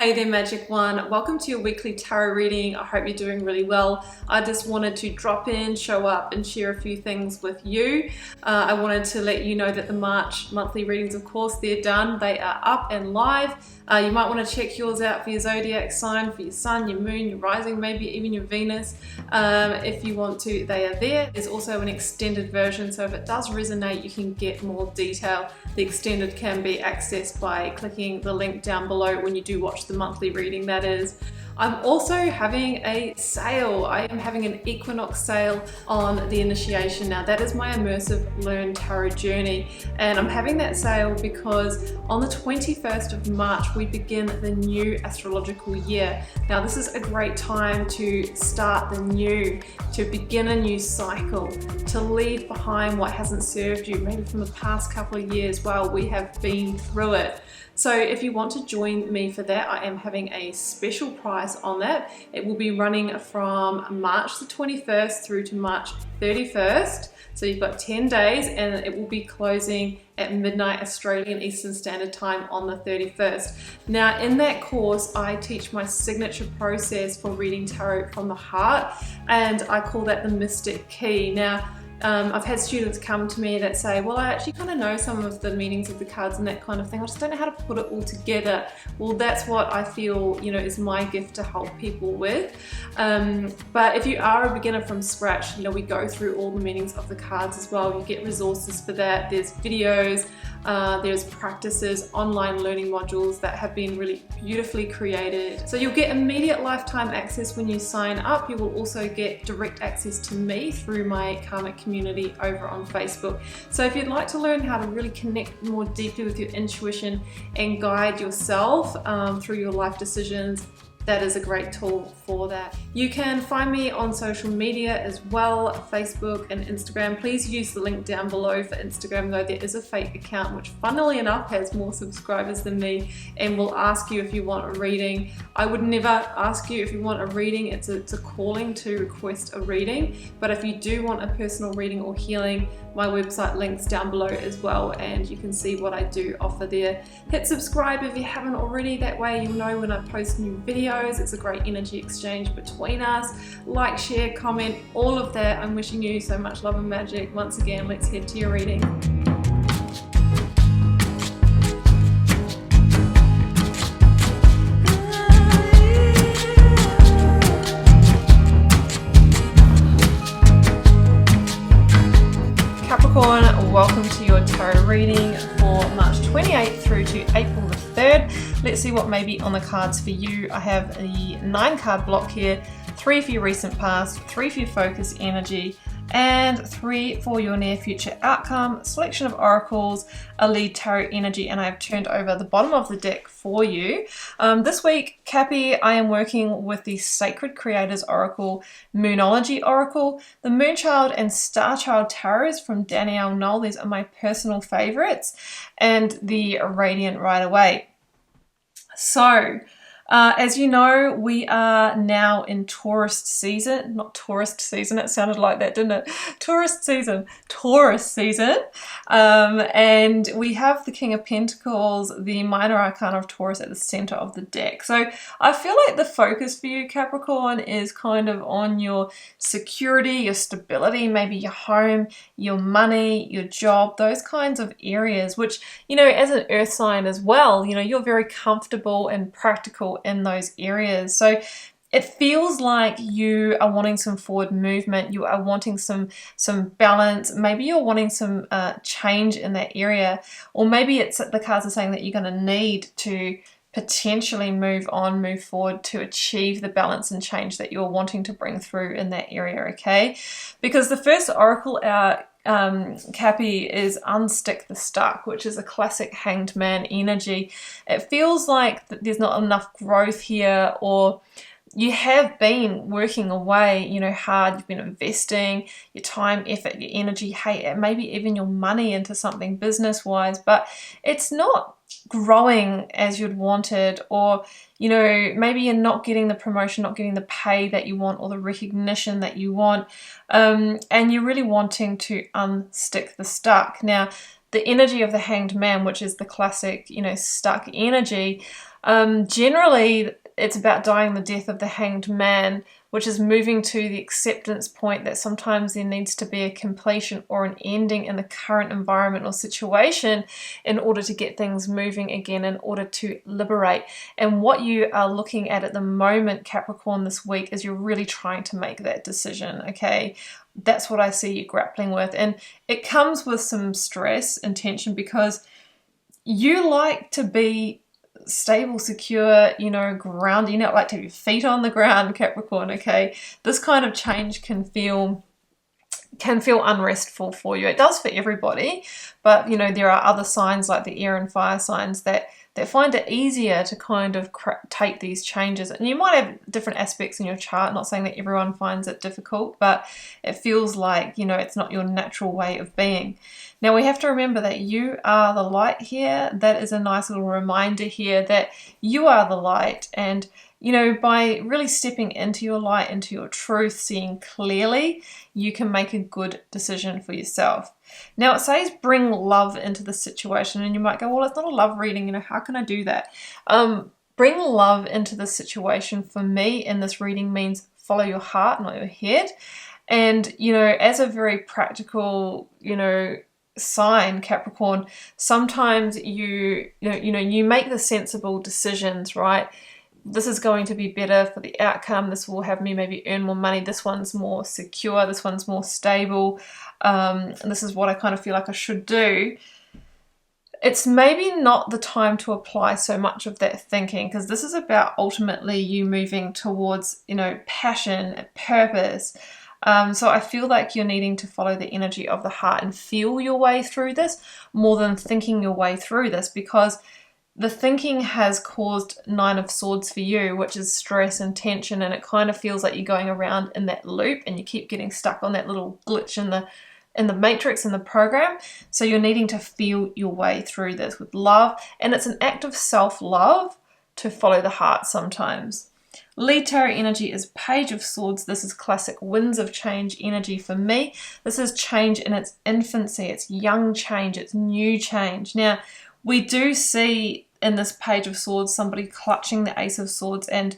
Hey there, Magic One. Welcome to your weekly tarot reading. I hope you're doing really well. I just wanted to drop in, show up, and share a few things with you. I wanted to let you know that the March monthly readings, of course, they're done. They are up and live. You might want to check yours out for your zodiac sign, for your sun, your moon, your rising, maybe even your Venus. If you want to, they are there. There's also an extended version, so if it does resonate, you can get more detail. The extended can be accessed by clicking the link down below when you do watch the monthly reading, that is. I'm also having a sale. I am having an equinox sale on the initiation. Now that is my immersive learn tarot journey, and I'm having that sale because on the 21st of March we begin the new astrological year. Now this is a great time to start the new, to begin a new cycle, to leave behind what hasn't served you, maybe from the past couple of years while we have been through it. So if you want to join me for that, I am having a special price on that. It will be running from March the 21st through to March 31st. So you've got 10 days, and it will be closing at midnight Australian Eastern Standard Time on the 31st. Now in that course, I teach my signature process for reading tarot from the heart, and I call that the Mystic Key. Now, I've had students come to me that say, well, I actually kind of know some of the meanings of the cards and that kind of thing. I just don't know how to put it all together. Well, that's what I feel, is my gift to help people with. But if you are a beginner from scratch, we go through all the meanings of the cards as well. You get resources for that. There's videos, there's practices, online learning modules that have been really beautifully created. So you'll get immediate lifetime access when you sign up. You will also get direct access to me through my Karmic community over on Facebook. So if you'd like to learn how to really connect more deeply with your intuition and guide yourself through your life decisions, that is a great tool for that. You can find me on social media as well, Facebook and Instagram. Please use the link down below for Instagram, though there is a fake account which funnily enough has more subscribers than me and will ask you if you want a reading. I would never ask you if you want a reading. It's a calling to request a reading, but if you do want a personal reading or healing, my website links down below as well, and you can see what I do offer there. Hit subscribe if you haven't already, that way you'll know when I post new videos. It's a great energy exchange between us. Like, share, comment, all of that. I'm wishing you so much love and magic. Once again, let's head to your reading. Capricorn, welcome to your tarot reading for March 28th through to April the 3rd. Let's see what may be on the cards for you. I have a 9-card block here, 3 for your recent past, 3 for your focus energy, and 3 for your near future outcome, selection of oracles, a lead tarot energy, and I have turned over the bottom of the deck for you. This week, Cappy, I am working with the Sacred Creators Oracle, Moonology Oracle, the Moonchild and Starchild Tarots from Danielle Knoll. These are my personal favorites, and the Radiant Rider-Waite. So, as you know, we are now in tourist season. Not tourist season, it sounded like that, didn't it? Tourist season. And we have the King of Pentacles, the minor arcana of Taurus, at the center of the deck. So I feel like the focus for you, Capricorn, is kind of on your security, your stability, maybe your home, your money, your job, those kinds of areas, which, as an earth sign as well, you're very comfortable and practical in those areas. So it feels like you are wanting some forward movement, you are wanting some balance, maybe you're wanting some change in that area, or maybe it's the cards are saying that you're going to need to potentially move forward to achieve the balance and change that you're wanting to bring through in that area, okay? Because the first oracle out, Cappy, is Unstuck the Stuck, which is a classic Hanged Man energy. It feels like there's not enough growth here, or you have been working away, hard. You've been investing your time, effort, your energy, maybe even your money into something business-wise, but it's not growing as you'd wanted, or maybe you're not getting the promotion, not getting the pay that you want, or the recognition that you want, and you're really wanting to unstick the stuck. Now, the energy of the Hanged Man, which is the classic, stuck energy, Generally, it's about dying the death of the hanged man, which is moving to the acceptance point that sometimes there needs to be a completion or an ending in the current environment or situation in order to get things moving again, in order to liberate. And what you are looking at the moment, Capricorn, this week is you're really trying to make that decision, okay? That's what I see you grappling with. And it comes with some stress and tension because you like to be stable, secure, you know, grounded. You don't like to have your feet on the ground, Capricorn, okay? This kind of change can feel unrestful for you. It does for everybody, but you know, there are other signs like the air and fire signs that find it easier to kind of take these changes. And you might have different aspects in your chart, not saying that everyone finds it difficult, but it feels like, you know, it's not your natural way of being. Now we have to remember that you are the light here. That is a nice little reminder here that you are the light, and you know, by really stepping into your light, into your truth, seeing clearly, you can make a good decision for yourself. Now it says bring love into the situation, and you might go, well, it's not a love reading, you know, how can I do that? Bring love into the situation for me in this reading means follow your heart, not your head. And, you know, as a very practical, you know, sign, Capricorn, sometimes you make the sensible decisions, right? This is going to be better for the outcome. This will have me maybe earn more money. This one's more secure. This one's more stable. And this is what I kind of feel like I should do. It's maybe not the time to apply so much of that thinking, because this is about ultimately you moving towards, you know, passion, purpose. So I feel like you're needing to follow the energy of the heart and feel your way through this more than thinking your way through this, because the thinking has caused 9 of Swords for you, which is stress and tension, and it kind of feels like you're going around in that loop and you keep getting stuck on that little glitch in the matrix, in the program. So you're needing to feel your way through this with love, and it's an act of self-love to follow the heart sometimes. Lead tarot energy is Page of Swords. This is classic winds of change energy for me. This is change in its infancy. It's young change. It's new change. Now, we do see in this Page of Swords somebody clutching the Ace of Swords, and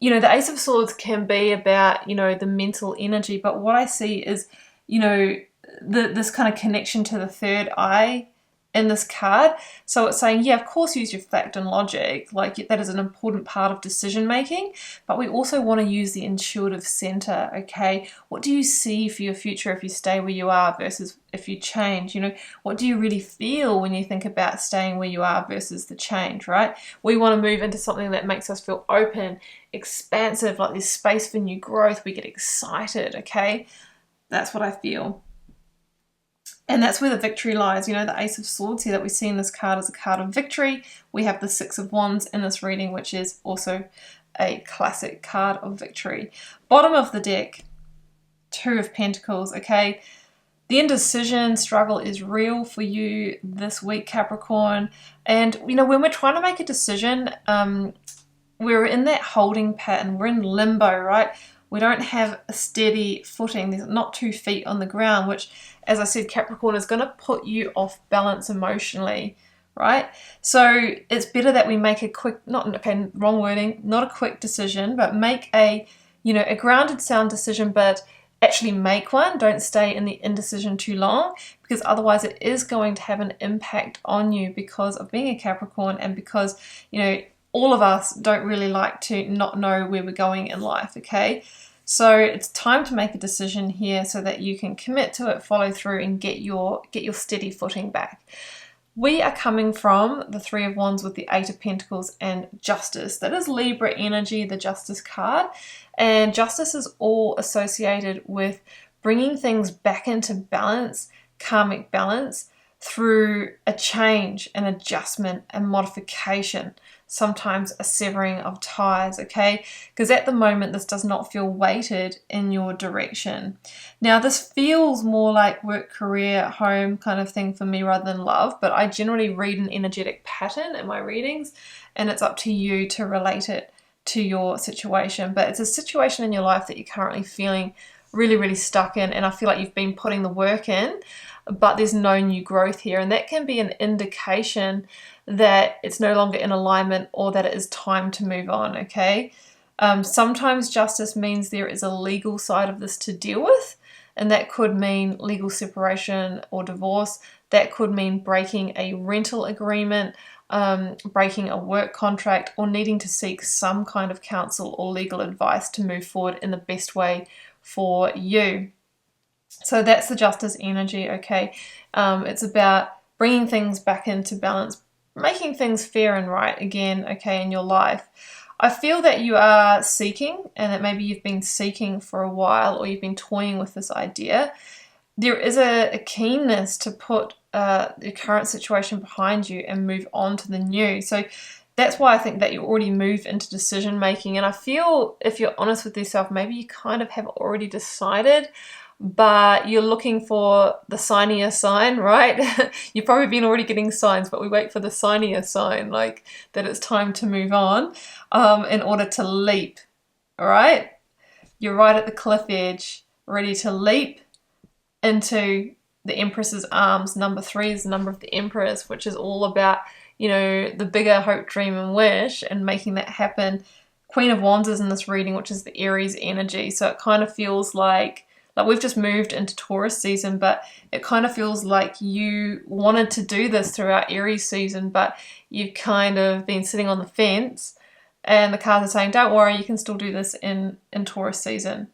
you know, the Ace of Swords can be about, you know, the mental energy, but what I see is, you know, this kind of connection to the third eye in this card. So it's saying, yeah, of course, use your fact and logic, like that is an important part of decision making, but we also want to use the intuitive center, okay? What do you see for your future if you stay where you are versus if you change? You know, what do you really feel when you think about staying where you are versus the change, right? We want to move into something that makes us feel open, expansive, like there's space for new growth. We get excited, okay? That's what I feel. And that's where the victory lies. You know, the Ace of Swords here that we see in this card is a card of victory. We have the 6 of Wands in this reading, which is also a classic card of victory. Bottom of the deck, 2 of Pentacles, okay? The indecision struggle is real for you this week, Capricorn. And, you know, when we're trying to make a decision, we're in that holding pattern. We're in limbo, right? We don't have a steady footing. There's not 2 feet on the ground, which, as I said, Capricorn, is going to put you off balance emotionally, right? So it's better that we make a quick, wrong wording, not a quick decision, but make a, you know, a grounded, sound decision, but actually make one. Don't stay in the indecision too long, because otherwise it is going to have an impact on you because of being a Capricorn, and because, you know, all of us don't really like to not know where we're going in life, okay? So it's time to make a decision here so that you can commit to it, follow through, and get your steady footing back. We are coming from the 3 of Wands with the 8 of Pentacles and Justice. That is Libra energy, the Justice card. And Justice is all associated with bringing things back into balance, karmic balance, through a change, an adjustment, a modification, sometimes a severing of ties, okay? Because at the moment, this does not feel weighted in your direction. Now, this feels more like work, career, home kind of thing for me rather than love, but I generally read an energetic pattern in my readings, and it's up to you to relate it to your situation. But it's a situation in your life that you're currently feeling really, really stuck in, and I feel like you've been putting the work in, but there's no new growth here. And that can be an indication that it's no longer in alignment or that it is time to move on, okay? Sometimes justice means there is a legal side of this to deal with, and that could mean legal separation or divorce. That could mean breaking a rental agreement, breaking a work contract, or needing to seek some kind of counsel or legal advice to move forward in the best way for you. So that's the justice energy, okay? It's about bringing things back into balance, making things fair and right again, okay, in your life. I feel that you are seeking, and that maybe you've been seeking for a while, or you've been toying with this idea. There is a keenness to put the current situation behind you and move on to the new. So that's why I think that you already move into decision making. And I feel, if you're honest with yourself, maybe you kind of have already decided, but you're looking for the signier sign, right? You've probably been already getting signs, but we wait for the signier sign, like that it's time to move on, in order to leap, all right? You're right at the cliff edge, ready to leap into the Empress's arms. Number 3 is the number of the Empress, which is all about, you know, the bigger hope, dream, and wish, and making that happen. Queen of Wands is in this reading, which is the Aries energy. So it kind of feels like we've just moved into Taurus season, but it kind of feels like you wanted to do this throughout Aries season, but you've kind of been sitting on the fence, and the cards are saying, don't worry, you can still do this in Taurus season.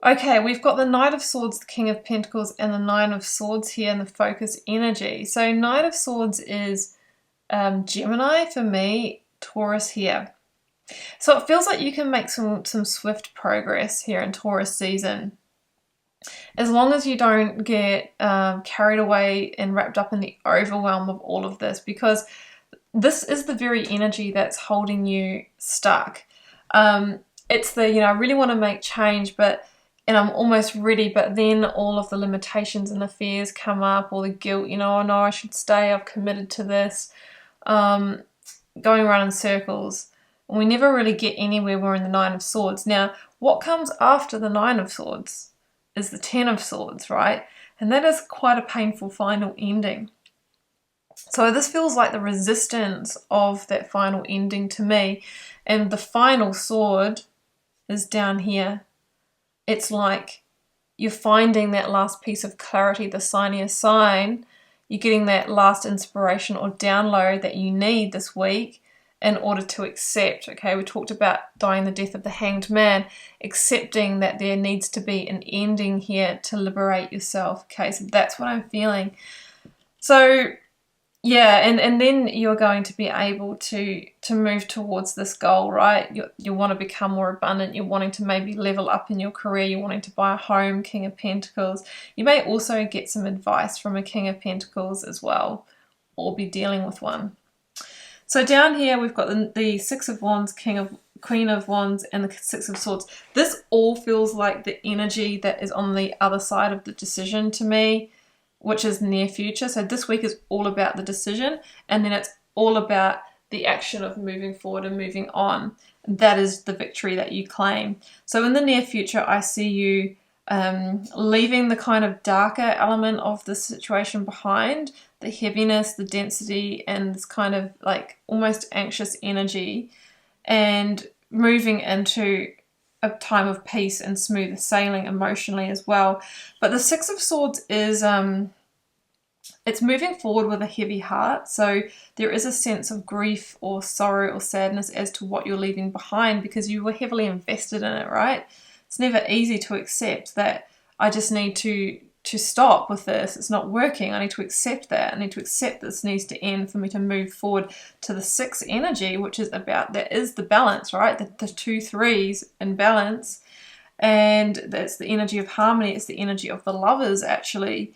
Okay, we've got the Knight of Swords, the King of Pentacles, and the Nine of Swords here in the focus energy. So Knight of Swords is Gemini for me, Taurus here. So it feels like you can make some swift progress here in Taurus season, as long as you don't get carried away and wrapped up in the overwhelm of all of this, because this is the very energy that's holding you stuck. It's the, you know, I really want to make change, and I'm almost ready, but then all of the limitations and the fears come up, or the guilt, you know, oh no, I should stay, I've committed to this, going around in circles. We never really get anywhere. We're in the Nine of Swords. Now, what comes after the Nine of Swords is the Ten of Swords, right? And that is quite a painful final ending. So this feels like the resistance of that final ending to me. And the final sword is down here. It's like you're finding that last piece of clarity, the signier sign. You're getting that last inspiration or download that you need this week in order to accept. Okay, we talked about dying the death of the Hanged Man, accepting that there needs to be an ending here to liberate yourself. Okay, so that's what I'm feeling. So yeah, and then you're going to be able to move towards this goal, right? You want to become more abundant. You're wanting to maybe level up in your career. You're wanting to buy a home, King of Pentacles. You may also get some advice from a King of Pentacles as well, or be dealing with one. So down here we've got the Six of Wands, Queen of Wands, and the Six of Swords. This all feels like the energy that is on the other side of the decision to me, which is near future. So this week is all about the decision, and then it's all about the action of moving forward and moving on. That is the victory that you claim. So in the near future, I see you leaving the kind of darker element of the situation behind, the heaviness, the density, and this kind of like almost anxious energy, and moving into a time of peace and smooth sailing emotionally as well. But the Six of Swords is it's moving forward with a heavy heart. So there is a sense of grief or sorrow or sadness as to what you're leaving behind, because you were heavily invested in it, right? It's never easy to accept that I just need to stop with this. It's not working. I need to accept that. I need to accept this needs to end for me to move forward to the Six energy, which is about, that is the balance, right? The 2 3s in balance. And that's the energy of harmony. It's the energy of the lovers, actually.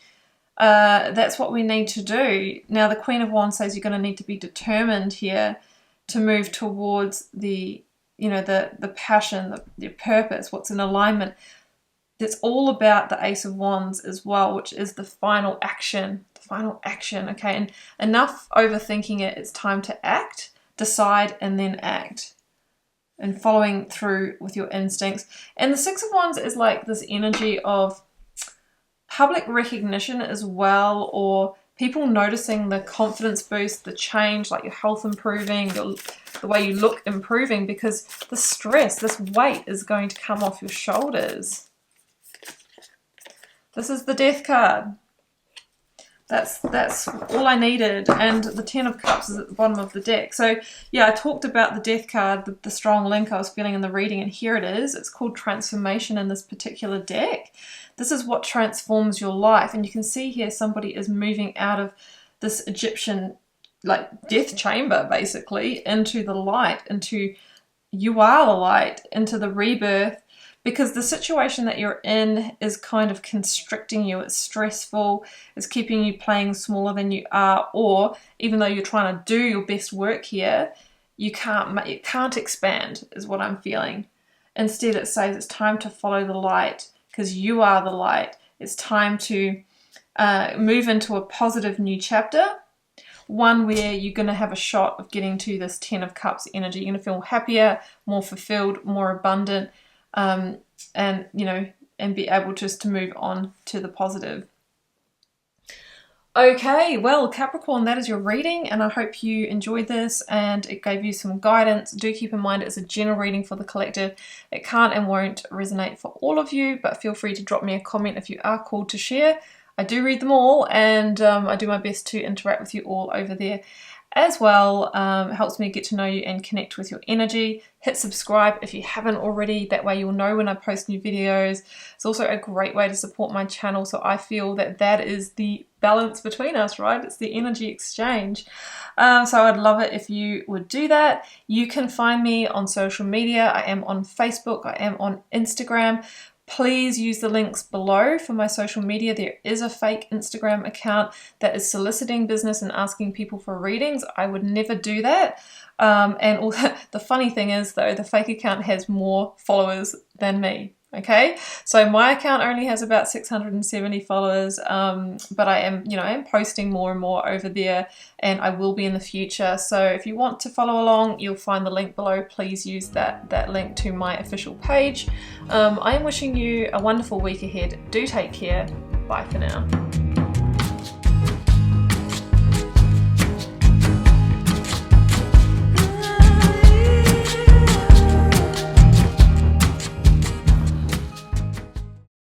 That's what we need to do. Now, the Queen of Wands says you're going to need to be determined here to move towards the, you know, the passion, the purpose, what's in alignment. It's all about the Ace of Wands as well, which is the final action. The final action, okay? And enough overthinking it. It's time to act, decide, and then act. and following through with your instincts. And the Six of Wands is like this energy of public recognition as well, or people noticing the confidence boost, the change, like your health improving, the way you look improving, because the stress, this weight is going to come off your shoulders. This is the Death card. That's all I needed. And the Ten of Cups is at the bottom of the deck. So yeah, I talked about the Death card, the strong link I was feeling in the reading, and here it is. It's called transformation in this particular deck. This is what transforms your life. And you can see here somebody is moving out of this Egyptian like death chamber basically into the light, into you are the light, into the rebirth. Because the situation that you're in is kind of constricting you. It's stressful. It's keeping you playing smaller than you are. Or even though you're trying to do your best work here, you can't expand is what I'm feeling. Instead, it says it's time to follow the light because you are the light. It's time to move into a positive new chapter. One where you're going to have a shot of getting to this Ten of Cups energy. You're going to feel happier, more fulfilled, more abundant. And you know, and be able just to move on to the positive. Okay, well, Capricorn, that is your reading, and I hope you enjoyed this and it gave you some guidance. Do keep in mind it's a general reading for the collective. It can't and won't resonate for all of you, but feel free to drop me a comment if you are called to share. I do read them all, and I do my best to interact with you all over there as well. Helps me get to know you and connect with your energy. Hit subscribe if you haven't already, that way you'll know when I post new videos. It's also a great way to support my channel, so I feel that that is the balance between us, right? It's the energy exchange. So I'd love it if you would do that. You can find me on social media. I am on Facebook, I am on Instagram. Please use the links below for my social media. There is a fake Instagram account that is soliciting business and asking people for readings. I would never do that. And also, the funny thing is though, the fake account has more followers than me. Okay, so my account only has about 670 followers, but I am posting more and more over there, and I will be in the future. So if you want to follow along, you'll find the link below. Please use that link to my official page. I am wishing you a wonderful week ahead. Do take care. Bye for now.